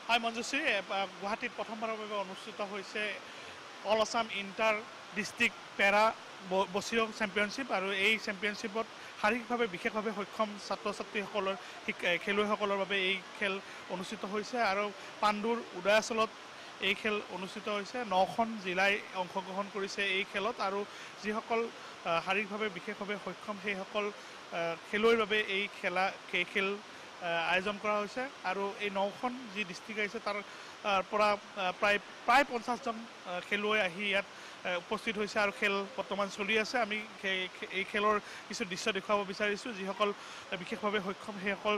হয় মঞ্জুশ্ৰী গুৱাহাটীত প্ৰথমবাৰৰ বাবে অনুষ্ঠিত হৈছে অল আছাম ইণ্টাৰ ডিষ্ট্ৰিক্ট পেৰা বছীয় চেম্পিয়নশ্বিপ আৰু এই চেম্পিয়নশ্বিপত শাৰীৰিকভাৱে বিশেষভাৱে সক্ষম ছাত্ৰ ছাত্ৰীসকলৰ খেলুৱৈসকলৰ বাবে এই খেল অনুষ্ঠিত হৈছে আৰু পাণ্ডুৰ উদয়াচলত এই খেল অনুষ্ঠিত হৈছে 9খন জিলাই অংশগ্ৰহণ কৰিছে এই খেলত আৰু যিসকল শাৰীৰিকভাৱে বিশেষভাৱে সক্ষম সেইসকল খেলুৱৈৰ বাবে এই খেল আয়োজন কৰা হৈছে আৰু এই 9খন যি ডিষ্ট্ৰিক্ট আহিছে তাৰ পৰা প্ৰায় 50জন খেলুৱৈ আহি ইয়াত উপস্থিত হৈছে আৰু খেল বৰ্তমান চলি আছে আমি এই খেলৰ কিছু দৃশ্য দেখুৱাব বিচাৰিছোঁ যিসকল বিশেষভাৱে সক্ষম সেইসকল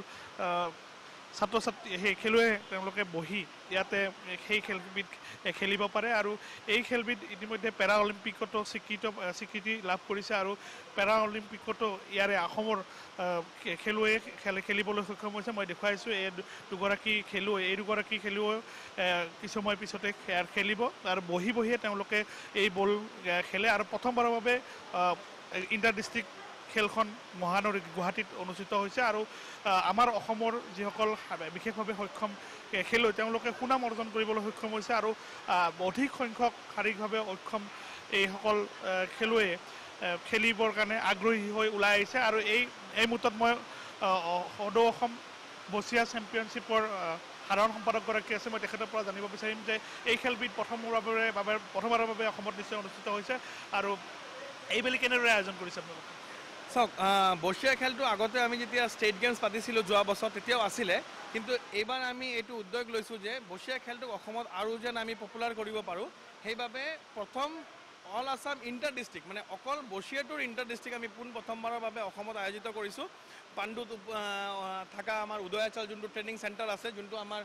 ছাত্ৰ ছাত্ৰী সেই খেলুৱৈ তেওঁলোকে বহি ইয়াতে সেই খেলবিধ খেলিব পাৰে আৰু এই খেলবিধ ইতিমধ্যে পেৰা অলিম্পিকতো স্বীকৃতি লাভ কৰিছে আৰু পেৰা অলিম্পিকতো ইয়াৰে অসমৰ খেলুৱৈয়ে খেলিবলৈ সক্ষম হৈছে মই দেখুৱাইছোঁ এই দুগৰাকী খেলুৱৈ কিছু সময় পিছতে খেলিব আৰু বহিয়ে তেওঁলোকে এই বল খেলে আৰু প্ৰথমবাৰৰ বাবে ইণ্টাৰ ডিষ্ট্ৰিক্ট খেলখন মহানগৰী গুৱাহাটীত অনুষ্ঠিত হৈছে আৰু আমাৰ অসমৰ যিসকল বিশেষভাৱে সক্ষম খেলুৱৈ তেওঁলোকে সুনাম অৰ্জন কৰিবলৈ সক্ষম হৈছে আৰু অধিক সংখ্যক শাৰীৰিকভাৱে অক্ষম এইসকল খেলুৱৈয়ে খেলিবৰ কাৰণে আগ্ৰহী হৈ ওলাই আহিছে আৰু এই মুহূৰ্তত মই সদৌ অসম বছীয়া চেম্পিয়নশ্বিপৰ সাধাৰণ সম্পাদকগৰাকী আছে মই তেখেতৰ পৰা জানিব বিচাৰিম যে এই খেলবিধ প্ৰথমবাৰৰ বাবে অসমত নিশ্চয় অনুষ্ঠিত হৈছে আৰু এইবেলি কেনেদৰে আয়োজন কৰিছে আপোনালোকে চাওক বছীয়া খেলটো আগতে আমি যেতিয়া ষ্টেট গেমছ পাতিছিলোঁ যোৱা বছৰ তেতিয়াও আছিলে কিন্তু এইবাৰ আমি এইটো উদ্যোগ লৈছোঁ যে বছীয়া খেলটোক অসমত আৰু যেন আমি পপুলাৰ কৰিব পাৰোঁ সেইবাবে প্ৰথম অল আছাম ইণ্টাৰ ডিষ্ট্ৰিক্ট মানে অকল বছীয়াটোৰ ইণ্টাৰ ডিষ্ট্ৰিক্ট আমি প্ৰথমবাৰৰ বাবে অসমত আয়োজিত কৰিছোঁ পাণ্ডুত থকা আমাৰ উদয়াচল যোনটো ট্ৰেইনিং চেণ্টাৰ আছে যোনটো আমাৰ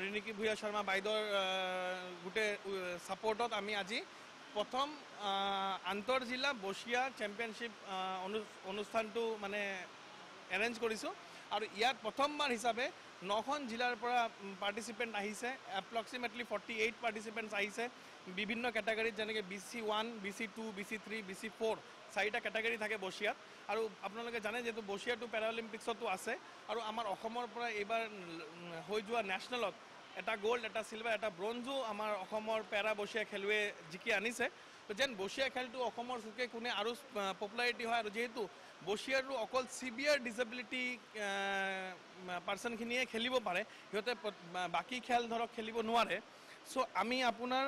ৰিণিকী ভূঞা শৰ্মা বাইদেউৰ গোটেই ছাপৰ্টত আমি আজি প্ৰথম আন্তঃজিলা বছীয়া চেম্পিয়নশ্বিপ অনুষ্ঠানটো মানে এৰেঞ্জ কৰিছোঁ আৰু ইয়াত প্ৰথমবাৰ হিচাপে 9খন জিলাৰ পৰা পাৰ্টিচিপেণ্ট আহিছে এপ্ৰক্সিমেটলি 48 পাৰ্টিচিপেণ্টছ আহিছে বিভিন্ন কেটেগৰীত যেনেকৈ BC1, BC2, BC3, BC4 চাৰিটা কেটেগৰী থাকে বছীয়াত আৰু আপোনালোকে জানে যিহেতু বছীয়াটো পেৰালিম্পিক্সতো আছে আৰু আমাৰ অসমৰ পৰা এইবাৰ হৈ যোৱা নেশ্যনেলত এটা গোল্ড এটা চিলভাৰ এটা ব্ৰঞ্জো আমাৰ অসমৰ পেৰা বছীয়া খেলুৱৈ জিকি আনিছে যেন বছীয়া খেলটো অসমৰ চুকে কোনে আৰু পপুলাৰিটি হয় আৰু যিহেতু বছীয়াটো অকল চিভিয়াৰ ডিছেবিলিটি পাৰ্চনখিনিয়ে খেলিব পাৰে সিহঁতে বাকী খেল ধৰক খেলিব নোৱাৰে চ' আমি আপোনাৰ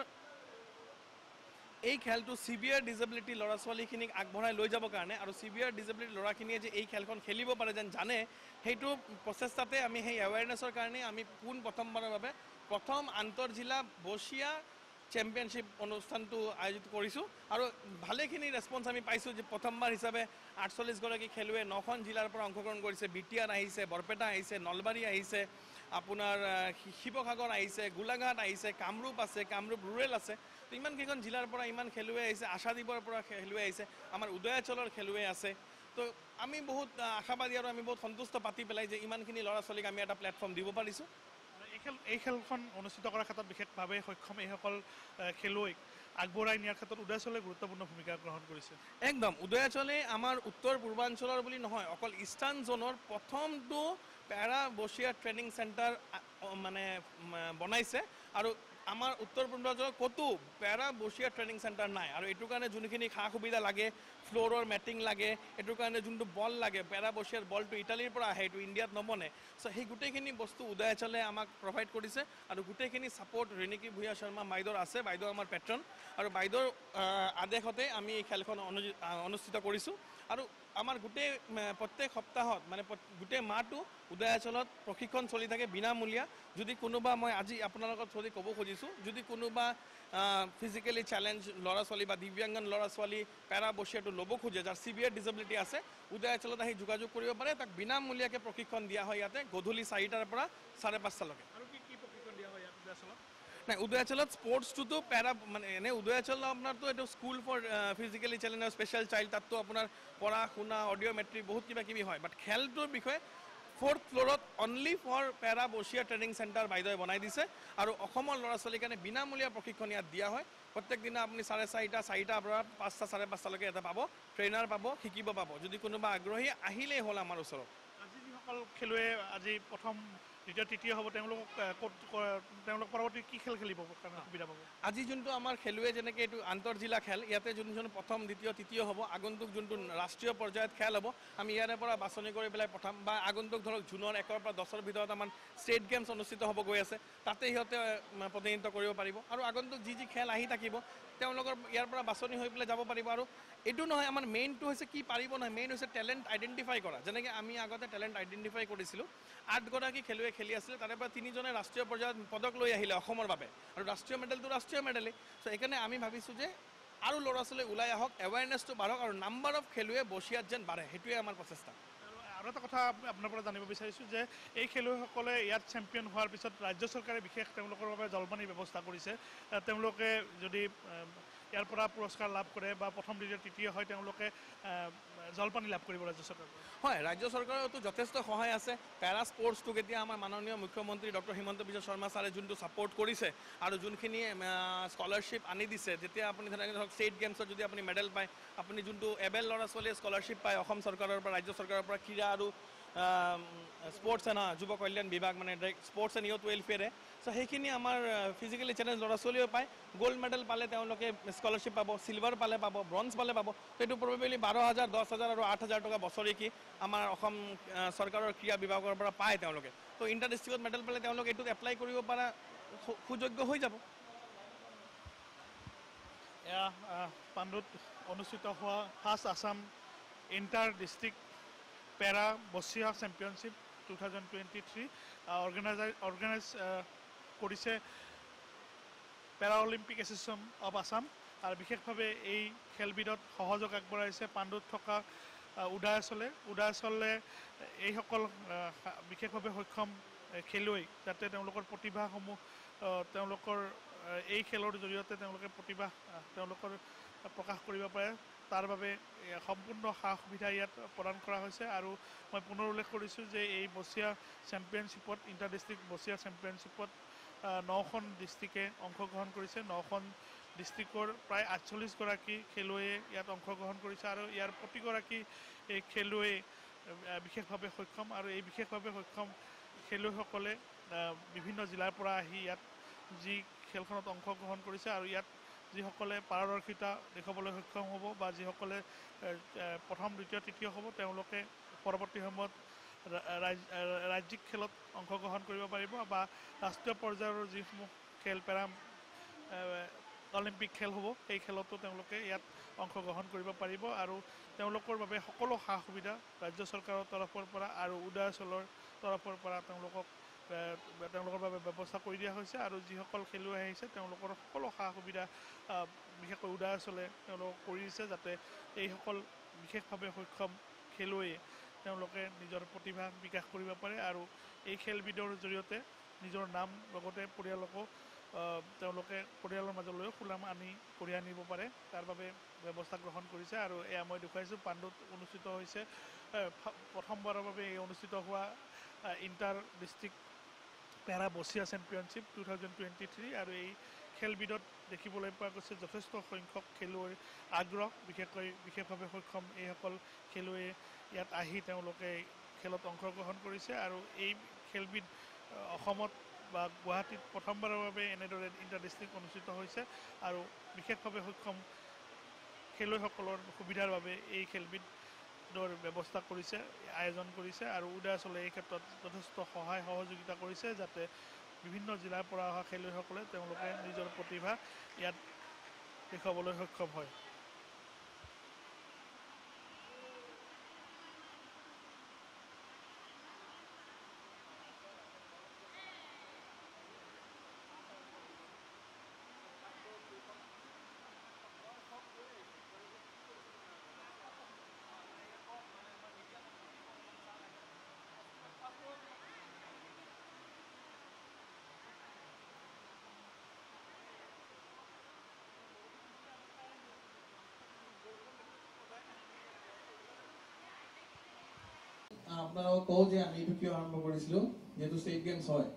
এই খেলটো চিভিয়াৰ ডিছেবিলিটি ল'ৰা ছোৱালীখিনিক আগবঢ়াই লৈ যাবৰ কাৰণে আৰু চিভিয়াৰ ডিছেবিলিটি ল'ৰাখিনিয়ে যে এই খেলখন খেলিব পাৰে যেন জানে সেইটো প্ৰচেষ্টাতে আমি সেই এৱেৰনেছৰ কাৰণে আমি প্ৰথমবাৰৰ বাবে প্ৰথম আন্তঃজিলা বছীয়া চেম্পিয়নশ্বিপ অনুষ্ঠানটো আয়োজিত কৰিছোঁ আৰু ভালেখিনি ৰেছপন্স আমি পাইছোঁ যে প্ৰথমবাৰ হিচাপে 48গৰাকী খেলুৱৈ 9খন জিলাৰ পৰা অংশগ্ৰহণ কৰিছে বিটিয়াৰ আহিছে বৰপেটা আহিছে নলবাৰী আহিছে আপোনাৰ শিৱসাগৰ আহিছে গোলাঘাট আহিছে কামৰূপ আছে কামৰূপ ৰুৰেল আছে তো ইমানকেইখন জিলাৰ পৰা ইমান খেলুৱৈ আহিছে আশাদ্বীপৰ পৰা খেলুৱৈ আহিছে আমাৰ উদয়াচলৰ খেলুৱৈ আছে তো আমি বহুত আশাবাদী আৰু আমি বহুত সন্তুষ্ট পাতি পেলাই যে ইমানখিনি ল'ৰা ছোৱালীক আমি এটা প্লেটফৰ্ম দিব পাৰিছোঁ এই খেলখন অনুষ্ঠিত কৰাৰ ক্ষেত্ৰত বিশেষভাৱে সক্ষম এইসকল খেলুৱৈক আগবঢ়াই নিয়াৰ ক্ষেত্ৰত উদয়াচলে গুৰুত্বপূৰ্ণ ভূমিকা গ্ৰহণ কৰিছে একদম উদয়াচলে আমাৰ উত্তৰ পূৰ্বাঞ্চলৰ বুলি নহয় অকল ইষ্টাৰ্ণ জোনৰ প্ৰথমটো পেৰা বছীয়া ট্ৰেইনিং চেণ্টাৰ মানে বনাইছে আৰু আমাৰ উত্তৰ পূৰ্বাঞ্চলত ক'তো পেৰা বছীয়া ট্ৰেইনিং চেণ্টাৰ নাই আৰু এইটোৰ কাৰণে যোনখিনি সা সুবিধা লাগে ফ্ল'ৰৰ মেটিং লাগে এইটোৰ কাৰণে যোনটো বল লাগে পেৰা বছীয়াৰ বলটো ইটালীৰ পৰা আহে এইটো ইণ্ডিয়াত নবনে চ' সেই গোটেইখিনি বস্তু উদয়াচলে আমাক প্ৰভাইড কৰিছে আৰু গোটেইখিনি ছাপৰ্ট ৰিণিকী ভূঞা শৰ্মা বাইদেউৰ আছে বাইদেউ আমাৰ পেট্ৰন আৰু বাইদেউৰ আদেশতে আমি এই খেলখন অনুষ্ঠিত কৰিছোঁ আৰু আমাৰ প্ৰত্যেক সপ্তাহত মানে গোটেই মাহটো উদয়াচলত প্ৰশিক্ষণ চলি থাকে বিনামূলীয়া যদি কোনোবা মই আজি আপোনালোকক ক'ব খুজিছোঁ যদি কোনোবা ফিজিকেলি চেলেঞ্জ ল'ৰা ছোৱালী বা দিব্যাংগন ল'ৰা ছোৱালী পেৰা বছীয়াটো ল'ব খোজে যাৰ চিভিয়াৰ ডিছেবিলিটি আছে উদয়াচলত আহি যোগাযোগ কৰিব পাৰে তাক বিনামূলীয়াকৈ প্ৰশিক্ষণ দিয়া হয় ইয়াতে গধূলি 4টাৰ পৰা 5:30লৈকে আৰু কি প্ৰশিক্ষণ দিয়া হয় ইয়াত উদয়াচলত নাই উদয়াচলত স্পৰ্টছটোতো পেৰা মানে এনে উদয়াচল আপোনাৰতো এইটো school for physically challenged special child তাততো আপোনাৰ পঢ়া শুনা অডিঅ'মেট্ৰি বহুত কিবা কিবি হয় বাট খেলটোৰ বিষয়ে 4th ফ্ল'ৰত অনলি ফৰ পেৰা বছীয়া ট্ৰেইনিং চেণ্টাৰ বাইদেৱে বনাই দিছে আৰু অসমৰ ল'ৰা ছোৱালীৰ কাৰণে বিনামূলীয়া প্ৰশিক্ষণ ইয়াত দিয়া হয় প্ৰত্যেক দিনা আপুনি 4:30 পৰা 5টা 5:30লৈকে এটা পাব ট্ৰেইনাৰ পাব শিকিব পাব যদি কোনোবা আগ্ৰহী আহিলেই হ'ল আমাৰ ওচৰত আজি যিসকল খেলুৱৈ আজি প্ৰথম দ্বিতীয় তৃতীয় হ'ব তেওঁলোকক তেওঁলোক পৰৱৰ্তী কি খেল খেলিব কাৰণে সুবিধা পাব? আজি যোনটো আমাৰ খেলুৱৈ যেনেকৈ এইটো আন্তঃজিলা খেল, ইয়াতে যোনজন প্ৰথম দ্বিতীয় তৃতীয় হ'ব, আগন্তুক যোনটো ৰাষ্ট্ৰীয় পৰ্যায়ত খেল হ'ব আমি ইয়াৰে পৰা বাছনি কৰি পেলাই প্ৰথম বা আগন্তুক ধৰক জুনৰ 1 পৰা 10 ভিতৰত আমাৰ ষ্টেট গেমছ অনুষ্ঠিত হ'ব গৈ আছে, তাতে সিহঁতে প্ৰতিনিধিত্ব কৰিব পাৰিব। আৰু আগন্তুক যি খেল আহি থাকিব তেওঁলোকৰ ইয়াৰ পৰা বাছনি হৈ পেলাই যাব পাৰিব। আৰু এইটো নহয় আমাৰ মেইনটো হৈছে কি পাৰিব নহয়, মেইন হৈছে টেলেণ্ট আইডেণ্টিফাই কৰা। যেনেকৈ আমি আগতে টেলেণ্ট আইডেণ্টিফাই কৰিছিলোঁ, 8 গৰাকী খেলুৱৈ খেলি আছিলে, তাৰে পৰা 3জনে ৰাষ্ট্ৰীয় পৰ্যায়ত পদক লৈ আহিলে অসমৰ বাবে, আৰু ৰাষ্ট্ৰীয় মেডেলটো ৰাষ্ট্ৰীয় মেডেলেই। চ' সেইকাৰণে আমি ভাবিছোঁ যে আৰু ল'ৰা ছোৱালী ওলাই আহক, এৱাৰনেছটো বাঢ়ক আৰু নাম্বাৰ অফ খেলুৱৈ বছিয়াত যেন বাঢ়ে, সেইটোৱে আমাৰ প্ৰচেষ্টা। আৰু এটা কথা আপোনাৰ পৰা জানিব বিচাৰিছোঁ যে এই খেলুৱৈসকলে ইয়াত চেম্পিয়ন হোৱাৰ পিছত ৰাজ্য চৰকাৰে বিশেষ তেওঁলোকৰ বাবে জলপানিৰ ব্যৱস্থা কৰিছে। তেওঁলোকে যদি ইয়াৰ পৰা পুৰস্কাৰ লাভ কৰে বা প্ৰথম দ্বিতীয় তৃতীয় হয় তেওঁলোকে জলপানি লাভ কৰিব ৰাজ্য চৰকাৰৰ পৰা। হয়, ৰাজ্য চৰকাৰতো যথেষ্ট সহায় আছে। পেৰা স্পৰ্টছটোক এতিয়া আমাৰ মাননীয় মুখ্যমন্ত্ৰী ডক্টৰ হিমন্ত বিশ্ব শৰ্মা ছাৰে যোনটো ছাপৰ্ট কৰিছে আৰু যোনখিনি স্কলাৰশ্বিপ আনি দিছে, যেতিয়া আপুনি ধৰক ষ্টেট গেমছত যদি আপুনি মেডেল পায়, আপুনি যোনটো এবেল ল'ৰা ছোৱালীয়ে স্কলাৰশ্বিপ পায় অসম চৰকাৰৰ পৰা, ৰাজ্য চৰকাৰৰ পৰা, ক্ৰীড়া আৰু স্পৰ্টছ এণ্ড যুৱ কল্যাণ বিভাগ মানে স্পৰ্টছ এণ্ড ইয়ুথ ৱেলফেয়াৰে, চ' সেইখিনি আমাৰ ফিজিকেলি চেলেঞ্জ ল'ৰা ছোৱালীও পায়। গ'ল্ড মেডেল পালে তেওঁলোকে স্কলাৰশ্বিপ পাব, চিলভাৰ পালে পাব, ব্ৰঞ্জ পালে পাব। সেইটো প্ৰবেবলি 12,000, 10,000 আৰু 8,000 টকা বছৰেকি আমাৰ অসম চৰকাৰৰ ক্ৰীড়া বিভাগৰ পৰা পায় তেওঁলোকে। ত' ইণ্টাৰ ডিষ্ট্ৰিক্টত মেডেল পালে তেওঁলোকে এইটোত এপ্লাই কৰিব পৰা সুযোগ্য হৈ যাব। এয়া পাণ্ডুত অনুষ্ঠিত হোৱা ফাৰ্ষ্ট আছাম ইণ্টাৰ ডিষ্ট্ৰিক্ট পেৰা বছিয়া চেম্পিয়নশ্বিপ 2023 অৰ্গেনাইজ কৰিছে পেৰা অলিম্পিক এছ'চিয়েশ্যন অৱ আছাম। আৰু বিশেষভাৱে এই খেলবিধত সহযোগ আগবঢ়াইছে পাণ্ডুত থকা উদয়াচলে এইসকল বিশেষভাৱে সক্ষম খেলুৱৈ যাতে তেওঁলোকৰ প্ৰতিভাসমূহ তেওঁলোকৰ এই খেলৰ জৰিয়তে তেওঁলোকে প্ৰতিভা তেওঁলোকৰ প্ৰকাশ কৰিব পাৰে, তাৰ বাবে সম্পূৰ্ণ সা সুবিধা ইয়াত প্ৰদান কৰা হৈছে। আৰু মই পুনৰ উল্লেখ কৰিছোঁ যে এই বছিয়া চেম্পিয়নশ্বিপত ইণ্টাৰ ডিষ্ট্ৰিক্ট বছিয়া চেম্পিয়নশ্বিপত 9খন ডিষ্ট্ৰিক্টে অংশগ্ৰহণ কৰিছে। 9খন ডিষ্ট্ৰিক্টৰ প্ৰায় 48 গৰাকী খেলুৱৈয়ে ইয়াত অংশগ্ৰহণ কৰিছে আৰু ইয়াৰ প্ৰতিগৰাকী এই খেলুৱৈ বিশেষভাৱে সক্ষম। আৰু এই বিশেষভাৱে সক্ষম খেলুৱৈসকলে বিভিন্ন জিলাৰ পৰা আহি ইয়াত যি খেলখনত অংশগ্ৰহণ কৰিছে আৰু ইয়াত যিসকলে পাৰদৰ্শিতা দেখুৱাবলৈ সক্ষম হ'ব বা যিসকলে প্ৰথম দ্বিতীয় তৃতীয় হ'ব তেওঁলোকে পৰৱৰ্তী সময়ত ৰাজ্যিক খেলত অংশগ্ৰহণ কৰিব পাৰিব বা ৰাষ্ট্ৰীয় পৰ্যায়ৰ যিসমূহ খেল পেৰা অলিম্পিক খেল হ'ব সেই খেলতো তেওঁলোকে ইয়াত অংশগ্ৰহণ কৰিব পাৰিব। আৰু তেওঁলোকৰ বাবে সকলো সা সুবিধা ৰাজ্য চৰকাৰৰ তৰফৰ পৰা আৰু উদয়াচলৰ তৰফৰ পৰা তেওঁলোকৰ বাবে ব্যৱস্থা কৰি দিয়া হৈছে। আৰু যিসকল খেলুৱৈ আহিছে তেওঁলোকৰ সকলো সা সুবিধা বিশেষকৈ উদয়াচলে তেওঁলোকক কৰি দিছে যাতে এইসকল বিশেষভাৱে সক্ষম খেলুৱৈয়ে তেওঁলোকে নিজৰ প্ৰতিভা বিকাশ কৰিব পাৰে আৰু এই খেলবিধৰ জৰিয়তে নিজৰ নাম লগতে পৰিয়ালকো তেওঁলোকে পৰিয়ালৰ মাজলৈও সুনাম কঢ়িয়াই আনিব পাৰে, তাৰ বাবে ব্যৱস্থা গ্ৰহণ কৰিছে। আৰু এয়া মই দেখুৱাইছোঁ পাণ্ডুত অনুষ্ঠিত হৈছে প্ৰথমবাৰৰ বাবে এই অনুষ্ঠিত হোৱা ইণ্টাৰ ডিষ্ট্ৰিক্ট পেৰা বছিয়া চেম্পিয়নশ্বিপ 2023। আৰু এই খেলবিধত দেখিবলৈ পোৱা গৈছে যথেষ্ট সংখ্যক খেলুৱৈৰ আগ্ৰহ, বিশেষভাৱে সক্ষম এইসকল খেলুৱৈয়ে ইয়াত আহি তেওঁলোকে খেলত অংশগ্ৰহণ কৰিছে। আৰু এই খেলবিধ অসমত বা গুৱাহাটীত প্ৰথমবাৰৰ বাবে এনেদৰে ইণ্টাৰ ডিষ্ট্ৰিক্ট অনুষ্ঠিত হৈছে আৰু বিশেষভাৱে সক্ষম খেলুৱৈসকলৰ সুবিধাৰ বাবে এই খেলবিধৰ ব্যৱস্থা কৰিছে, আয়োজন কৰিছে। আৰু উদয়াচলে এই ক্ষেত্ৰত যথেষ্ট সহায় সহযোগিতা কৰিছে যাতে বিভিন্ন জিলাৰ পৰা অহা খেলুৱৈসকলে তেওঁলোকে নিজৰ প্ৰতিভা ইয়াত দেখুৱাবলৈ সক্ষম হয়। আপোনালোকক কওঁ যে আমি এইটো কিয় আৰম্ভ কৰিছিলোঁ, যিহেতু ষ্টেট গেমছ হয়।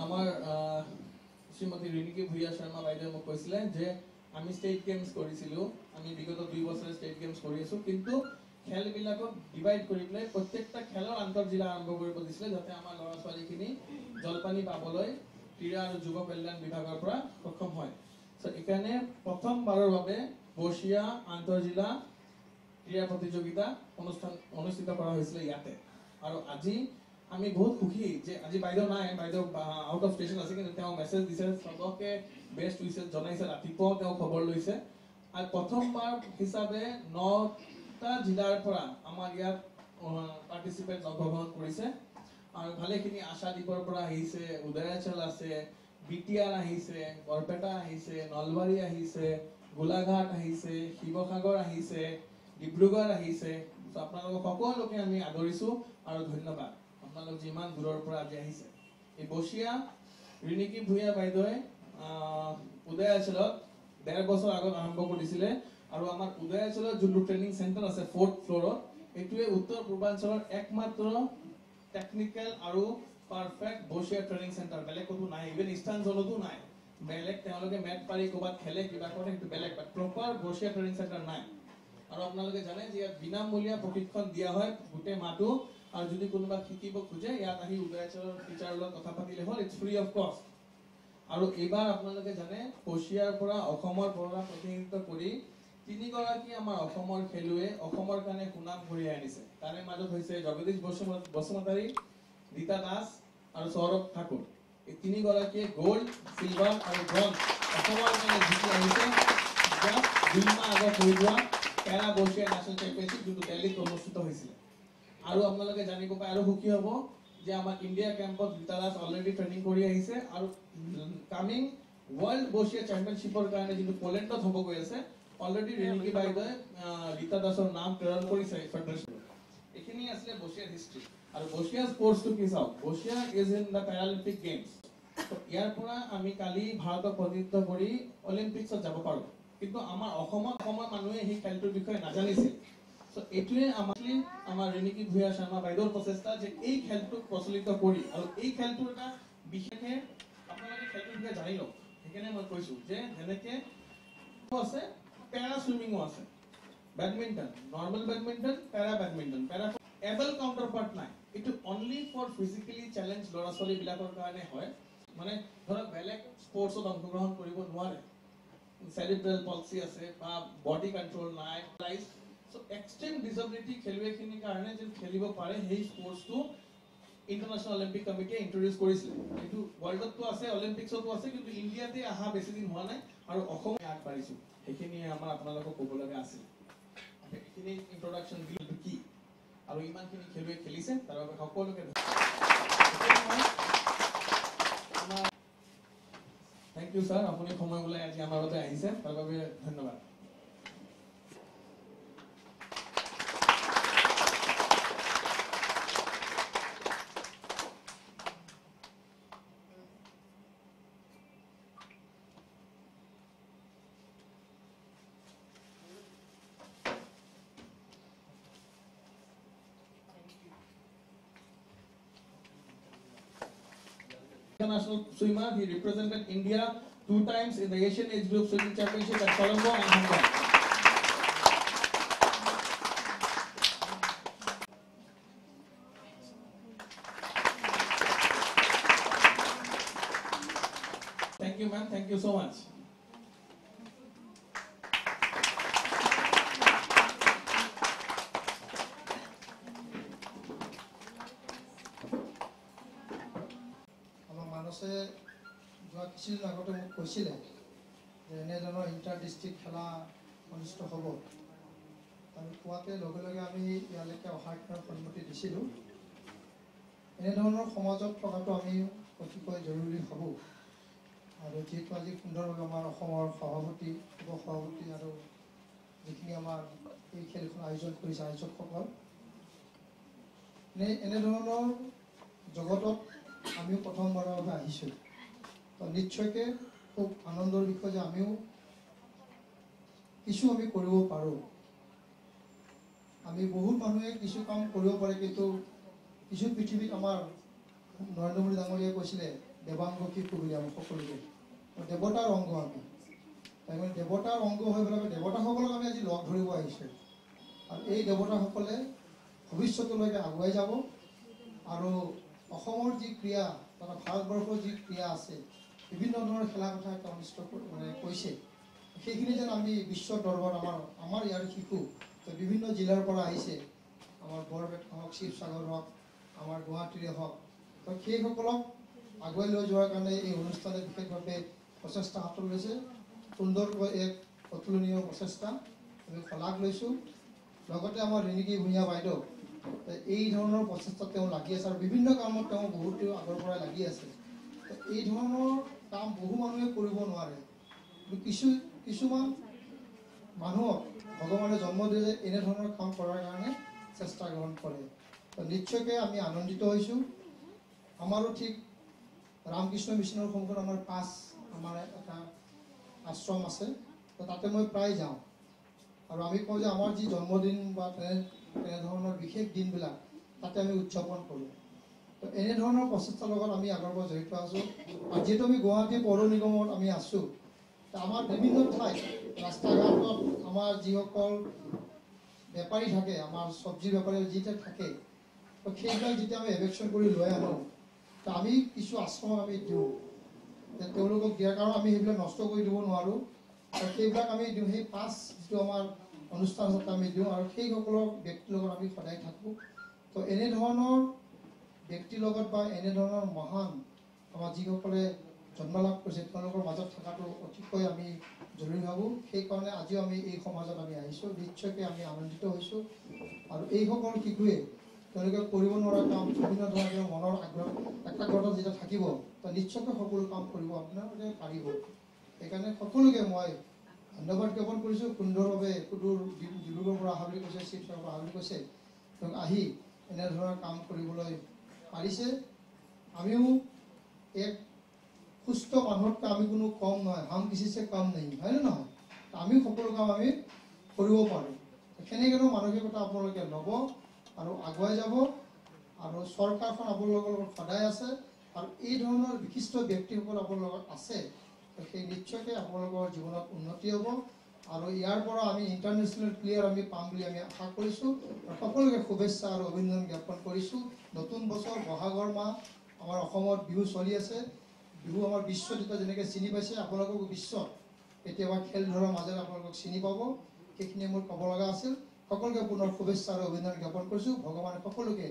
আমাৰ শ্ৰীমতী ৰিণিকী ভূঞা শৰ্মা বাইদেৱে মোক কৈছিলে যে আমি ষ্টেট গেমছ কৰিছিলোঁ, আমি বিগত 2 বছৰে ষ্টেট গেমছ কৰি আছোঁ, কিন্তু খেলবিলাকক ডিভাইড কৰি পেলাই প্ৰত্যেকটা খেলৰ আন্তঃজিলা আৰম্ভ কৰিব দিছিলে যাতে আমাৰ ল'ৰা ছোৱালীখিনি জলপানী পাবলৈ ক্ৰীড়া আৰু যুৱ কল্যাণ বিভাগৰ পৰা সক্ষম হয় সো এইকাৰণে প্ৰথমবাৰৰ বাবে বৰ্ষীয়া আন্তঃজিলা ক্ৰীড়া প্ৰতিযোগিতা অনুষ্ঠিত কৰা হৈছিলে ইয়াতে আৰু আজি আমি বহুত সুখী যে আজি বাইদেউ নাই বাইদেউ আউট অফ ষ্টেচন আছে কিন্তু তেওঁ মেছেজ দিছে সবকে বেষ্ট উইচেছ জনাইছে ৰাতিপুৱা তেওঁ খবৰ লৈছে আৰু প্ৰথমবাৰ হিচাপে 9টা জিলাৰ পৰা আমাৰ ইয়াত পাৰ্টিচিপেণ্টছ অংশগ্ৰহণ কৰিছে আৰু ভালেখিনি আশাদ্বীপৰ পৰা আহিছে উদয়াচল আছে বিটিআৰ আহিছে বৰপেটা আহিছে নলবাৰী আহিছে গোলাঘাট আহিছে শিৱসাগৰ আহিছে ডিব্ৰুগড় আহিছে তো আপোনালোক সকলোকে আমি আদৰিছো আৰু ধন্যবাদ আপোনালোক যিমান দূৰৰ পৰা আজি আহিছে এই বৰ্ষীয়া ৰিনিকি ভূঞা বাইদেৱে উদয়াচলত 1.5 বছৰ আগত আৰম্ভ কৰিছিলে আৰু আমাৰ উদয়াচলত যোনটো ট্ৰেইনিং চেণ্টাৰ আছে 4th ফ্ল'ৰত এইটোৱে উত্তৰ পূৰ্বাঞ্চলৰ একমাত্ৰ টেকনিক্যাল আৰু পাৰফেক্ট বৰ্ষীয়া ট্ৰেইনিং চেণ্টাৰ বেলেগ কোনো নাই ইভেন ইষ্টাৰ্ণ জোনতো নাই বেলেগ তেওঁলোকে মেট পাৰি ক'ৰবাত খেলে কিবা কৰে কিন্তু বেলেগ প্ৰপাৰ বৰ্ষীয়া ট্ৰেইনিং চেণ্টাৰ নাই আৰু আপোনালোকে জানে যে ইয়াত বিনামূলীয়া প্ৰশিক্ষণ দিয়া হয় গোটেই মাহটো আৰু যদি কোনোবা শিকিব খোজে ইয়াত আহি উদয়াচলৰ টিচাৰৰ লগত কথা পাতিলে হ'ল ইটছ ফ্ৰী অফ কষ্ট আৰু এইবাৰ আপোনালোকে জানে বৰ্ষীয়াৰ পৰা অসমৰ পৰা প্ৰতিনিধিত্ব কৰি 3 গৰাকী আমাৰ অসমৰ খেলুৱৈ অসমৰ কাৰণে সুনাম কঢ়িয়াই আনিছে তাৰে মাজত হৈছে জগদীশ বসুমতাৰী ৰীতা দাস আৰু সৌৰভ ঠাকুৰ এই 3 গৰাকীয়ে গোল্ড সিলভাৰ আৰু ব্ৰঞ্জ অসমৰ কাৰণে জিকি আহিছে যা 2 মাহ আগত হৈ যোৱা পেৰা বৰ্ষীয়া নেশ্যনেল চেম্পিয়নশ্বিপ যোনটো দিল্লীত অনুষ্ঠিত হৈছিল আৰু আপোনালোকে জানিব পাই আৰু সুখী হ'ব যে আমাৰ ইণ্ডিয়া কেম্পত ৰীতা দাস অলৰেডি ট্ৰেইনিং কৰি আহিছে আৰু কামিং ওয়াৰ্ল্ড বৰ্ষীয়া চ্যাম্পিয়নশিপৰ কাৰণে যিটো পোলেণ্ডত হ'ব গৈ আছে অলৰেডি ৰিনিকি বাইদেৱে ৰীতা দাসৰ নাম প্ৰেৰণ কৰিছে ফেডাৰেশ্যন এখিনি আসলে বৰ্ষীয়া হিষ্ট্ৰী আৰু বৰ্ষীয়া স্পৰ্টছটো কি চাওক বৰ্ষীয়া is in the Paralympic games তো ইয়াৰ পৰা আমি কালি ভাৰতক প্ৰতিনিধিত্ব কৰি অলিম্পিক্সত যাব পাৰো কিন্তু আমাৰ অসমৰ মানুহে এই খেলটোৰ বিষয়ে নাজানিছিল সো এইটোৱে আমাৰ ৰিনিকি ভূঞা শৰ্মা বাইদেউৰ প্ৰচেষ্টা যে এই খেলটোক প্ৰচলিত কৰি আৰু এই খেলটোৰ এটা বিশেষে আপোনালোকে খেলটোৰ বিষয়ে জানি লওক সেইকাৰণে মই কৈছো যে যেনেকে আছে পেৰা সুইমিংও আছে badminton normal badminton para able counterpart নাই it only for physically challenged লৰা ছোৱালী বিলাকৰ কাৰণে হয় মানে ধৰক বেলেগ স্পৰ্টছত অংশগ্ৰহণ কৰিব নোৱাৰে সেৰিব্ৰেল পলসি আছে বা বডি কন্ট্ৰোল নাই ৰাইট সো এক্সট্ৰিম ডিসএবিলিটি খেলুৱৈখিনিৰ কাৰণে যে খেলিব পাৰে সেই স্পৰ্টছটো ইন্টাৰনেশ্যনেল অলিম্পিক কমিটিয়ে ইন্ট্ৰোডিউস কৰিছিল এইটো ওয়াৰ্ল্ডতো আছে অলিম্পিক্সতো আছে কিন্তু ইণ্ডিয়াতে আহা বেছি দিন হোৱা নাই আৰু অসমে আগবাঢ়িছো সেইখিনি আমাৰ আপোনালোকক ক'ব লগা আছিল এইখিনি ইন্ট্ৰোডাকশন দিলো কি আৰু ইমানখিনি খেলুৱৈ খেলিছে তাৰ বাবে সকলোকে থ্যাংক ইউ স্যাৰ আপুনি সময় ওলাই আজি আমাৰ বাবে আহিছে তাৰ বাবে ধন্যবাদ International swimmer. He represented India 2 times in the Asian Age Group Swimming Championship at Colombo and Hong Kong. Thank you, ma'am. Thank you so much. যোৱা কিছুদিন আগতে মোক কৈছিলে যে এনেধৰণৰ ইণ্টাৰ ডিষ্ট্ৰিক্ট খেলা অনুষ্ঠিত হ'ব আৰু কোৱাতে লগে লগে আমি ইয়ালৈকে অহাৰ কাৰণে সন্মতি দিছিলোঁ এনেধৰণৰ সমাজত থকাটো আমি অতিকৈ জৰুৰী ভাবোঁ আৰু যিহেতু আজি সুন্দৰভাৱে আমাৰ অসমৰ সভাপতি উপসভাপতি আৰু যিখিনি আমাৰ এই খেলখন আয়োজন কৰিছে আয়োজকসকল এনেধৰণৰ জগতত আমিও প্ৰথমবাৰৰ বাবে আহিছোঁ তো নিশ্চয়কৈ খুব আনন্দৰ বিষয় যে আমিও কিছু আমি কৰিব পাৰোঁ আমি বহুত মানুহে কিছু কাম কৰিব পাৰে কিন্তু কিছু পৃথিৱীত আমাৰ নৰেন্দ্ৰ মোদী ডাঙৰীয়াই কৈছিলে দেৱাংগ কি বুলি আমি সকলোকে দেৱতাৰ অংগ আমি তাৰমানে দেৱতাৰ অংগ হৈ পেলাই দেৱতাসকলক আমি আজি লগ ধৰিব আহিছোঁ আৰু এই দেৱতাসকলে ভৱিষ্যতলৈকে আগুৱাই যাব আৰু অসমৰ যি ক্ৰীড়া তথা ভাৰতবৰ্ষৰ যি ক্ৰীড়া আছে বিভিন্ন ধৰণৰ খেলা কথা তেওঁ নিশ্চয় কৈছে সেইখিনি যেন আমি বিশ্ব দৰবাৰত আমাৰ ইয়াৰ শিশু বিভিন্ন জিলাৰ পৰা আহিছে আমাৰ বৰপেটা হওক শিৱসাগৰ হওক আমাৰ গুৱাহাটীৰে হওক তো সেইসকলক আগুৱাই লৈ যোৱাৰ কাৰণে এই অনুষ্ঠানে বিশেষভাৱে প্ৰচেষ্টা হাতত লৈছে সুন্দৰকৈ এক অতুলনীয় প্ৰচেষ্টা আমি শলাগ লৈছোঁ লগতে আমাৰ ৰিণিকী ভূঞা বাইদেউ এই ধৰণৰ প্ৰচেষ্টাত তেওঁ লাগি আছে আৰু বিভিন্ন কামত তেওঁ বহুতো আগৰ পৰাই লাগি আছে এই ধৰণৰ কাম বহু মানুহে কৰিব নোৱাৰে কিছুমান মানুহক ভগৱানে জন্ম দিয়ে যে এনেধৰণৰ কাম কৰাৰ কাৰণে চেষ্টা গ্ৰহণ কৰে নিশ্চয়কৈ আমি আনন্দিত হৈছোঁ আমাৰো ঠিক ৰামকৃষ্ণ মিছনৰ সন্মুখত আমাৰ আমাৰ এটা আশ্ৰম আছে তাতে মই প্ৰায় যাওঁ আৰু আমি কওঁ যে আমাৰ যি জন্মদিন বা তেনেধৰণৰ বিশেষ দিনবিলাক তাতে আমি উদযাপন কৰোঁ তো এনেধৰণৰ প্ৰচেষ্টাৰ লগত আমি আগৰ পৰা জড়িত আছোঁ আৰু যিহেতু আমি গুৱাহাটী পৌৰ নিগমত আমি আছোঁ আমাৰ বিভিন্ন ঠাইত ৰাস্তা ঘাটত আমাৰ যিসকল বেপাৰী থাকে আমাৰ চব্জি বেপাৰী যিটো থাকে তো সেইবিলাক যেতিয়া আমি এভেকশ্যন কৰি লৈ আনো তো আমি কিছু আশ্ৰমক আমি দিওঁ তেওঁলোকক দিয়াৰ কাৰণে আমি সেইবিলাক নষ্ট কৰি দিব নোৱাৰোঁ আৰু সেইবিলাক আমি দিওঁ সেই যিটো আমাৰ অনুষ্ঠান আছে আমি দিওঁ আৰু সেইসকলৰ ব্যক্তিৰ লগত আমি সদায় থাকোঁ তো এনেধৰণৰ ব্যক্তিৰ লগত বা এনেধৰণৰ মহান আমাৰ যিসকলে জন্ম লাভ কৰিছে তেওঁলোকৰ মাজত থকাটো অতিকৈ আমি জৰুৰী ভাবোঁ সেইকাৰণে আজিও আমি এই সমাজত আমি আহিছোঁ নিশ্চয়কৈ আমি আনন্দিত হৈছোঁ আৰু এইসকল শিশুৱে তেওঁলোকে কৰিব নোৱাৰা কাম বিভিন্ন ধৰণৰ মনৰ একাগ্ৰতা যেতিয়া থাকিব তো নিশ্চয়কৈ সকলো কাম কৰিব আপোনালোকে পাৰিব সেইকাৰণে সকলোকে মই ধন্যবাদ জ্ঞাপন কৰিছোঁ সুন্দৰভাৱে সুদূৰ ডিব্ৰুগড়ৰ পৰা অহা বুলি কৈছে শিৱসাগৰৰ পৰা অহা বুলি কৈছে তেওঁক আহি এনেধৰণৰ কাম কৰিবলৈ পাৰিছে আমিও এক সুস্থ মানুহতকৈ আমি কোনো কম নহয় হাম কিছিছে কম নাই হয়নে নহয় আমিও সকলো কাম আমি কৰিব পাৰোঁ সেনেকৈও মানসিকতা আপোনালোকে ল'ব আৰু আগুৱাই যাব আৰু চৰকাৰখন আপোনালোকৰ লগত সদায় আছে আৰু এই ধৰণৰ বিশিষ্ট ব্যক্তিসকল আপোনালোকৰ লগত আছে সেই নিশ্চয়কৈ আপোনালোকৰ জীৱনত উন্নতি হ'ব আৰু ইয়াৰ পৰা আমি ইণ্টাৰনেশ্যনেল প্লেয়াৰ আমি পাম বুলি আমি আশা কৰিছোঁ আৰু সকলোকে শুভেচ্ছা আৰু অভিনন্দন জ্ঞাপন কৰিছোঁ নতুন বছৰ বহাগৰ মাহ আমাৰ অসমত বিহু চলি আছে বিহু আমাৰ বিশ্বত এতিয়া যেনেকৈ চিনি পাইছে আপোনালোককো বিশ্বত কেতিয়াবা খেল ধৰাৰ মাজেৰে আপোনালোকক চিনি পাব সেইখিনিয়ে মোৰ ক'ব লগা আছিল সকলোকে পুনৰ শুভেচ্ছা আৰু অভিনন্দন জ্ঞাপন কৰিছোঁ ভগৱানে সকলোকে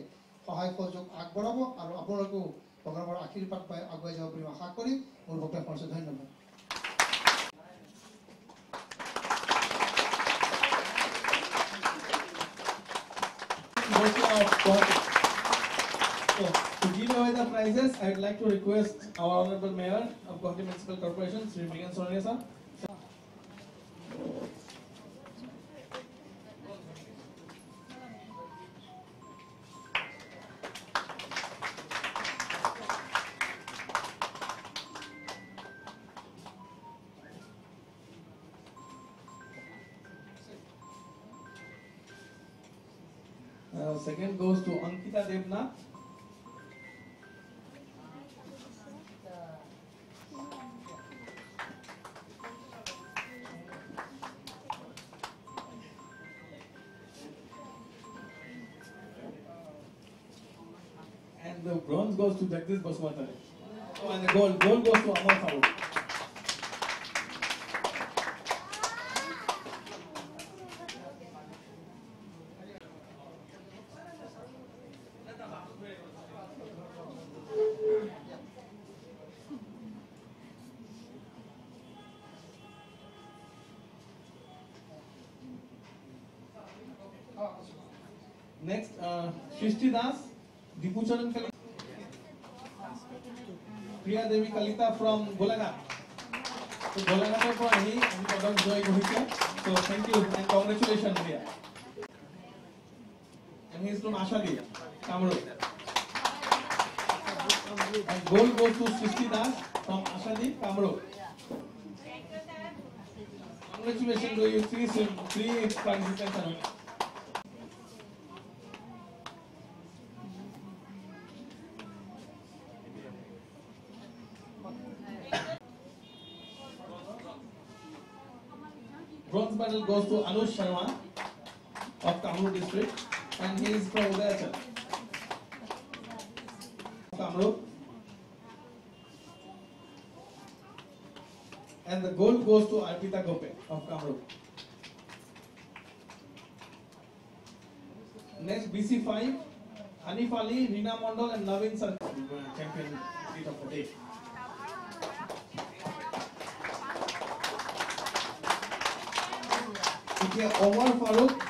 সহায় সহযোগ আগবঢ়াব আৰু আপোনালোকেও ভগৱানৰ আশীৰ্বাদ পাই আগুৱাই যাব বুলি আশা কৰি মোৰ বক্তব্য কৰিছোঁ ধন্যবাদ So, to give away the prizes, I would like to request our Honorable Mayor of Guwahati Municipal Corporation, Sri Mrigan Sonia sir. Second goes to Ankita Devnath. And the bronze goes to Jagdish Baswantale. Oh, and the gold goes to Amar Farooq. Next, Shrishti Das, Dipucharan Kalita, Priya Devi Kalita from Golaghat. So Golaghat for he and joy Mohika. So thank you and congratulations, Priya. And he is from Ashadi, Kamrup. And gold goes to Shrishti Das from Ashadi, Kamrup. Congratulations to you, three participants. Bronze medal goes to Anush Sharma. of Kamrup district, and he is from Udayachal. Kamrup. And the gold goes to Arpita Gope of Kamrup. Next BC5, Hanif Ali, Rina Mondal and Navin Sir, champion feat of the day. Okay, Omar Farooq.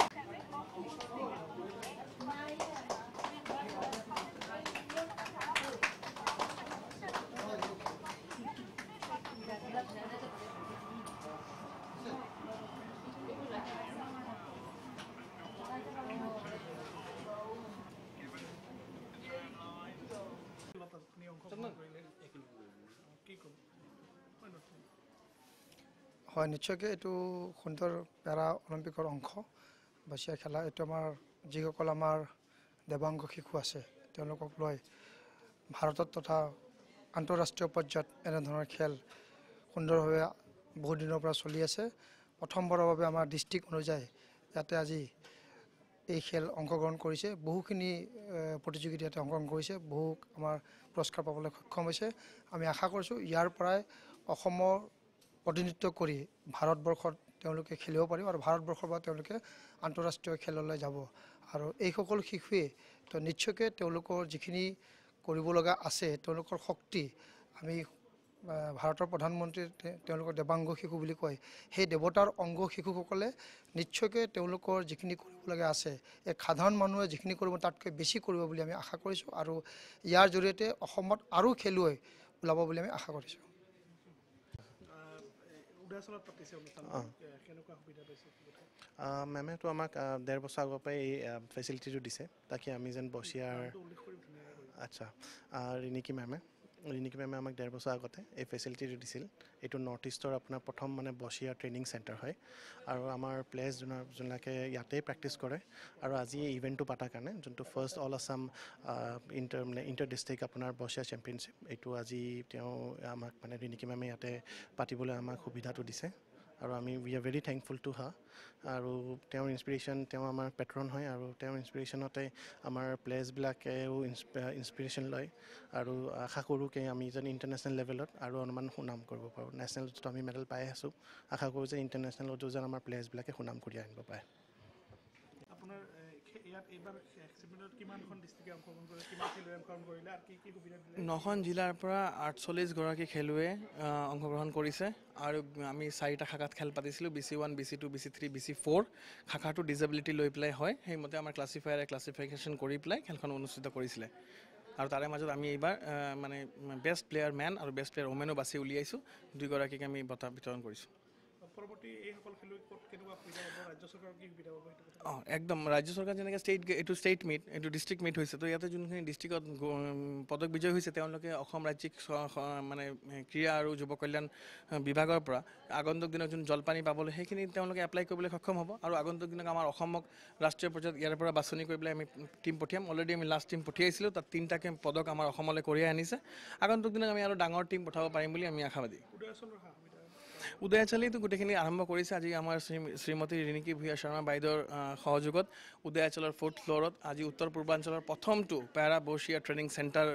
হয় নিশ্চয়কৈ এইটো সুন্দৰ পেৰা অলিম্পিকৰ অংশ বছিয়া খেলা এইটো আমাৰ যিসকল আমাৰ দেৱাংগ শিশু আছে তেওঁলোকক লৈ ভাৰতত তথা আন্তঃৰাষ্ট্ৰীয় পৰ্যায়ত এনেধৰণৰ খেল সুন্দৰভাৱে বহু দিনৰ পৰা চলি আছে প্ৰথমবাৰৰ বাবে আমাৰ ডিষ্ট্ৰিক্ট অনুযায়ী ইয়াতে আজি এই খেল অংশগ্ৰহণ কৰিছে বহুখিনি প্ৰতিযোগিতা ইয়াতে অংশগ্ৰহণ কৰিছে বহু আমাৰ পুৰস্কাৰ পাবলৈ সক্ষম হৈছে আমি আশা কৰিছোঁ ইয়াৰ পৰাই অসমৰ প্ৰতিনিধিত্ব কৰি ভাৰতবৰ্ষত তেওঁলোকে খেলিব পাৰিব আৰু ভাৰতবৰ্ষৰ পৰা তেওঁলোকে আন্তঃৰাষ্ট্ৰীয় খেললৈ যাব আৰু এই সকল শিশুৱে তো নিশ্চয়কৈ তেওঁলোকৰ যিখিনি কৰিব লগা আছে তেওঁলোকৰ শক্তি আমি ভাৰতৰ প্ৰধানমন্ত্ৰী তেওঁলোকৰ দেৱাংগ শিশু বুলি কয় সেই দেৱতাৰ অংগ শিশুসকলে নিশ্চয়কৈ তেওঁলোকৰ যিখিনি কৰিব লগা আছে এক সাধাৰণ মানুহে যিখিনি কৰিব তাতকৈ বেছি কৰিব বুলি আমি আশা কৰিছোঁ আৰু ইয়াৰ জৰিয়তে অসমত আৰু খেলুৱৈ ওলাব বুলি আমি আশা কৰিছোঁ মেমেতো আমাক 1.5 বছৰ আগৰ পৰাই এই ফেচিলিটিটো দিছে তাকে আমি যেন বছিয়াৰ আচ্ছা ৰিনিকি মেমে আমাক 1.5 বছৰ আগতে এই ফেচিলিটিটো দিছিল এইটো নৰ্থ ইষ্টৰ আপোনাৰ প্ৰথম মানে বছিয়াৰ ট্ৰেইনিং চেণ্টাৰ হয় আৰু আমাৰ প্লেয়াৰ্ছ যোনবিলাকে ইয়াতেই প্ৰেক্টিছ কৰে আৰু আজি এই ইভেণ্টটো পতাৰ কাৰণে যোনটো first all Assam inter district আপোনাৰ বছিয়া চেম্পিয়নশ্বিপ এইটো আজি তেওঁ আমাক মানে ৰিনিকি মেমে ইয়াতে পাতিবলৈ আমাক সুবিধাটো দিছে আৰু আমি we are very thankful to হা আৰু তেওঁৰ ইনস্পিৰেশ্যন তেওঁ আমাৰ পেট্ৰন হয় আৰু তেওঁৰ ইনস্পিৰেশ্যনতে আমাৰ প্লেয়াৰ্ছবিলাকেও ইনস্পিৰেশ্যন লয় আৰু আশা কৰোঁ কি আমি যেন ইণ্টাৰনেশ্যনেল লেভেলত আৰু অলপমান সুনাম কৰিব পাৰোঁ নেশ্যনেলতো আমি মেডেল পাই আছোঁ আশা কৰোঁ যে ইণ্টাৰনেশ্যনেলতো যেন আমাৰ প্লেয়াৰ্ছবিলাকে সুনাম কৰি আনিব পাৰে আপোনাৰ ইয়াত এইবাৰ এক্সিবিটত কিমানখন ডিষ্ট্ৰিক্টে অংশগ্ৰহণ কৰিলে কিমান খেলুৱৈ অংশগ্ৰহণ কৰিলে আৰু কি সুবিধা দিলে 9খন জিলাৰ পৰা 48 গৰাকী খেলুৱৈয়ে অংশগ্ৰহণ কৰিছে আৰু আমি 4টা শাখাত খেল পাতিছিলোঁ BC1 BC2 BC3 BC4 শাখাটো disability লৈ পেলাই হয় সেইমতে আমাৰ ক্লাছিফায়াৰে ক্লাছিফিকেশ্যন কৰি পেলাই খেলখন অনুষ্ঠিত কৰিছিলে আৰু তাৰে মাজত আমি এইবাৰ মানে বেষ্ট প্লেয়াৰ মেন আৰু বেষ্ট প্লেয়াৰ ওমেনো বাছি উলিয়াইছোঁ 2 গৰাকীক আমি বঁটা বিতৰণ কৰিছোঁ পৰৱৰ্তী এইসকল খেলুৱৈ ক'ত কেনেকুৱা সুবিধা হ'ব ৰাজ্য চৰকাৰৰ কি সুবিধা হ'ব একদম ৰাজ্য চৰকাৰ যেনেকৈ এইটো ষ্টেট মিট এইটো ডিষ্ট্ৰিক্ট মিট হৈছে তো ইয়াতে যোনখিনি ডিষ্ট্ৰিক্টত পদক বিজয় হৈছে তেওঁলোকে অসম ৰাজ্যিক মানে ক্ৰীড়া আৰু যুৱ কল্যাণ বিভাগৰ পৰা আগন্তুক দিনত যোন জলপানী পাবলৈ সেইখিনি তেওঁলোকে এপ্লাই কৰিবলৈ সক্ষম হ'ব আৰু আগন্তুক দিনত আমাৰ অসমক ৰাষ্ট্ৰীয় পৰ্যায়ত ইয়াৰ পৰা বাছনি কৰি পেলাই আমি টীম পঠিয়াম অলৰেডি আমি লাষ্ট টীম পঠিয়াইছিলোঁ তাত 3টাকৈ পদক আমাৰ অসমলৈ কঢ়িয়াই আনিছে আগন্তুক দিনত আমি আৰু ডাঙৰ টীম পঠাব পাৰিম বুলি আমি আশাবাদী উদয়াচলেতো গোটেইখিনি আৰম্ভ কৰিছে আজি আমাৰ শ্ৰীমতী ৰিনিকি ভূঞা শৰ্মা বাইদেউৰ সহযোগত উদয়াচলৰ 4th ফ্ল'ৰত আজি উত্তৰ পূৰ্বাঞ্চলৰ প্ৰথমটো পেৰা বছিয়া ট্ৰেইনিং চেণ্টাৰ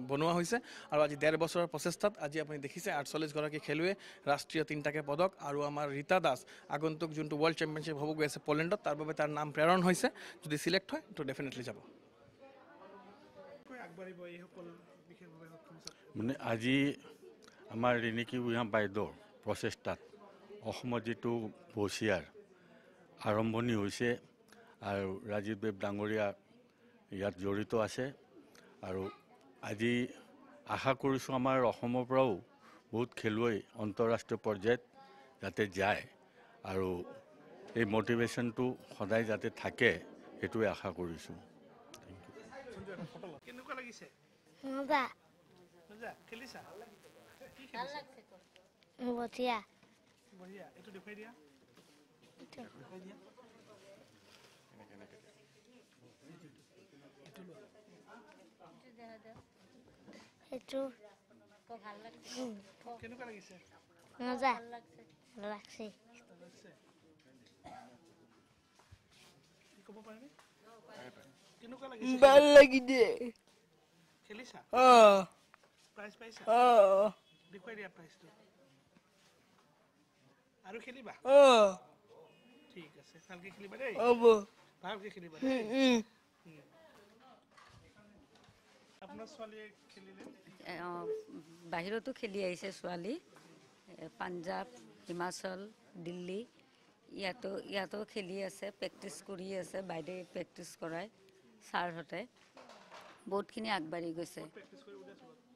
বনোৱা হৈছে আৰু আজি 1.5 বছৰৰ প্ৰচেষ্টাত আজি আপুনি দেখিছে 48 গৰাকী খেলুৱৈ ৰাষ্ট্ৰীয় 3টাকৈ পদক আৰু আমাৰ ৰীতা দাস আগন্তুক যোনটো ৱৰ্ল্ড চেম্পিয়নশ্বিপ হ'ব গৈ আছে পলেণ্ডত তাৰ বাবে তাৰ নাম প্ৰেৰণ হৈছে যদি চিলেক্ট হয় তো ডেফিনেটলি যাব মানে আজি আমাৰ ৰিনিকি ভূঞা বাইদেউৰ প্ৰচেষ্টাত অসমত যিটো বছিয়াৰ আৰম্ভণি হৈছে আৰু ৰাজীৱ দেৱ ডাঙৰীয়া ইয়াত জড়িত আছে আৰু আজি আশা কৰিছোঁ আমাৰ অসমৰ পৰাও বহুত খেলুৱৈ আন্তঃৰাষ্ট্ৰীয় পৰ্যায়ত যাতে যায় আৰু এই মটিভেশ্যনটো সদায় যাতে থাকে সেইটোৱে আশা কৰিছোঁ কেনেকুৱা লাগিছে মজা খেলিছা বঢ়িয়া বঢ়িয়া এইটো দেখুৱাই দিয়া সেইটো কেনেকুৱা লাগিছে মজা লাগছে ক'ব পাৰিনে কেনেকুৱা লাগিছে ভাল লাগিছে খেলিছা প্ৰাইজ পাইছা দেখুৱাই দিয়া প্ৰাইজটো আৰু খেলিবা ঠিক আছে ভালকে খেলিবা দেই হ'ব ভালকে খেলিবা দেই আপোনাৰ ছোৱালীয়ে খেলিলে বাহিৰতো খেলি আহিছে ছোৱালী পাঞ্জাৱ হিমাচল দিল্লী ইয়াতো খেলি আছে প্ৰেক্টিছ কৰি আছে বাইদেৱে প্ৰেক্টিছ কৰাই ছাৰহঁতে বহুতখিনি আগবাঢ়ি গৈছে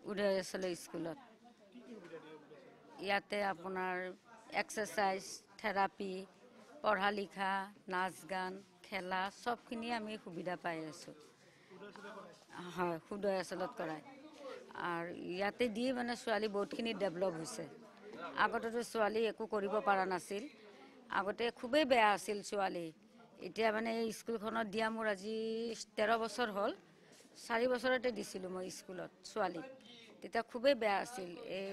উদয়াচল স্কুলত ইয়াতে আপোনাৰ এক্সাৰচাইজ থেৰাপি পঢ়া লিখা নাচ গান খেলা চবখিনি আমি সুবিধা পাই আছোঁ হয় উদয়াচলত কৰাই আৰু ইয়াতে দি মানে ছোৱালী বহুতখিনি ডেভেলপ হৈছে আগতেতো ছোৱালী একো কৰিব পৰা নাছিল আগতে খুবেই বেয়া আছিল ছোৱালী এতিয়া মানে এই স্কুলখনত দিয়া মোৰ আজি 13 বছৰ হ'ল 4 বছৰতে দিছিলোঁ মই স্কুলত ছোৱালী তেতিয়া খুবেই বেয়া আছিল এই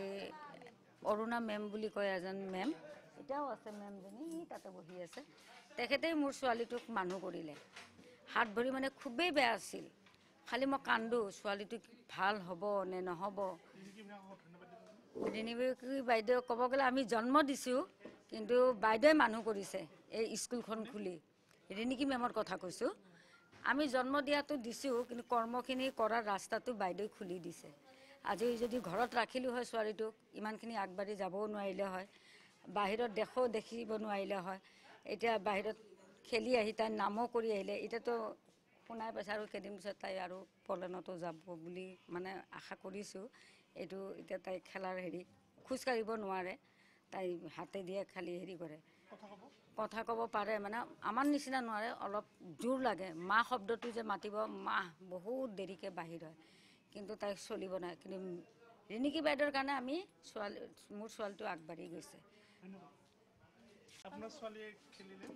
অৰুণা মেম বুলি কয় এজন মেম এতিয়াও আছে মেমজনী তাতে বহি আছে তেখেতেই মোৰ ছোৱালীটোক মানুহ কৰিলে হাত ভৰি মানে খুবেই বেয়া আছিল খালি মই কান্দো ছোৱালীটো ভাল হ'ব নে নহ'ব ৰিণিকি বাইদেউ ক'ব গ'লে আমি জন্ম দিছোঁ কিন্তু বাইদেৱে মানুহ কৰিছে এই স্কুলখন খুলি ৰিণিকি মেমৰ কথা কৈছোঁ আমি জন্ম দিয়াটো দিছোঁ কিন্তু কৰ্মখিনি কৰাৰ ৰাস্তাটো বাইদেৱে খুলি দিছে আজি যদি ঘৰত ৰাখিলোঁ হয় ছোৱালীটোক ইমানখিনি আগবাঢ়ি যাবও নোৱাৰিলে হয় বাহিৰত দেখিব নোৱাৰিলে হয় এতিয়া বাহিৰত খেলি আহি তাই নামো কৰি আহিলে এতিয়াতো শুনাই পাইছে আৰু কেইদিন পিছত তাই আৰু পলেনতো যাব বুলি মানে আশা কৰিছোঁ এইটো এতিয়া তাই খেলাৰ খোজকাঢ়িব নোৱাৰে তাই হাতে দিয়ে খালি কৰে কথা ক'ব পাৰে মানে আমাৰ নিচিনা নোৱাৰে অলপ জোৰ লাগে মা শব্দটো যে মাতিব মা বহুত দেৰিকৈ বাহিৰ হয় কিন্তু তাই চলিব নাই কিন্তু ৰিণিকি বাইদেউৰ কাৰণে আমি মোৰ ছোৱালীটো আগবাঢ়ি গৈছে আপোনাৰ ছোৱালীয়ে খেলিলে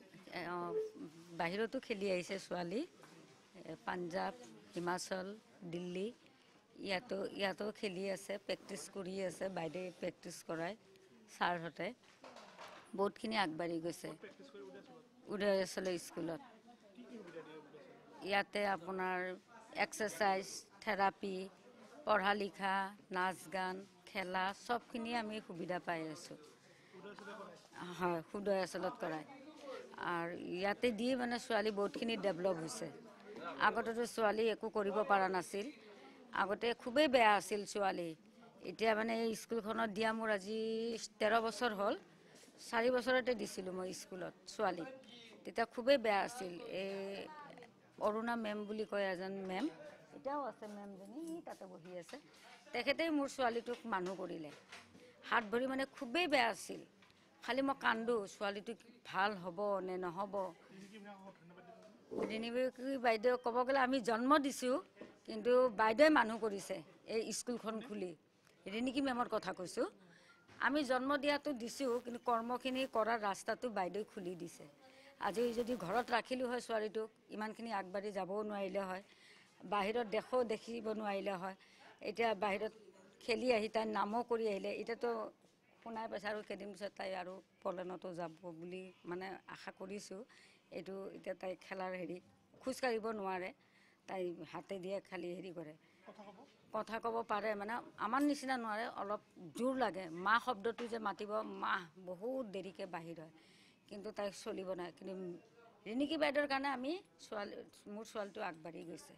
বাহিৰতো খেলি আহিছে ছোৱালী পাঞ্জাৱ হিমাচল দিল্লী ইয়াতো খেলি আছে প্ৰেক্টিছ কৰি আছে বাইদেৱে প্ৰেক্টিছ কৰাই ছাৰহঁতে বহুতখিনি আগবাঢ়ি গৈছে উদয়াচল স্কুলত ইয়াতে আপোনাৰ এক্সাৰচাইজ থেৰাপি পঢ়া লিখা নাচ গান খেলা চবখিনি আমি সুবিধা পাই আছোঁ হয় উদয়াচলত কৰাই আৰু ইয়াতে দি মানে ছোৱালী বহুতখিনি ডেভেলপ হৈছে আগতেতো ছোৱালী একো কৰিব পৰা নাছিল আগতে খুবেই বেয়া আছিল ছোৱালী এতিয়া মানে এই স্কুলখনত দিয়া মোৰ আজি 13 বছৰ হ'ল 4 বছৰতে দিছিলোঁ মই স্কুলত ছোৱালী তেতিয়া খুবেই বেয়া আছিল এই অৰুণা মেম বুলি কয় এজন মেম এতিয়াও আছে মেমজনী তাতে বহি আছে তেখেতেই মোৰ ছোৱালীটোক মানুহ কৰিলে হাত ভৰি মানে খুবেই বেয়া আছিল খালি মই কান্দো ছোৱালীটো ভাল হ'ব নে নহ'ব ৰিণিকি বাইদেউ ক'ব গ'লে আমি জন্ম দিছোঁ কিন্তু বাইদেৱে মানুহ কৰিছে এই স্কুলখন খুলি ৰিণিকি মেমৰ কথা কৈছোঁ আমি জন্ম দিয়াটো দিছোঁ কিন্তু কৰ্মখিনি কৰাৰ ৰাস্তাটো বাইদেৱে খুলি দিছে আজি যদি ঘৰত ৰাখিলোঁ হয় ছোৱালীটোক ইমানখিনি আগবাঢ়ি যাবও নোৱাৰিলে হয় বাহিৰত দেখিব নোৱাৰিলে হয় এতিয়া বাহিৰত খেলি আহি তাই নামো কৰি আহিলে এতিয়াতো শুনাই পাইছে আৰু কেইদিন পিছত তাই আৰু পলেনতো যাব বুলি মানে আশা কৰিছোঁ এইটো এতিয়া তাই খেলাৰ খোজকাঢ়িব নোৱাৰে তাই হাতে দিয়ে খালি কৰে কথা ক'ব পাৰে মানে আমাৰ নিচিনা নোৱাৰে অলপ জোৰ লাগে মা শব্দটো যে মাতিব মা বহুত দেৰিকৈ বাহিৰ হয় কিন্তু তাই চলিব নাই কিন্তু ৰিণিকি বাইদেউৰ কাৰণে আমি মোৰ ছোৱালীটো আগবাঢ়ি গৈছে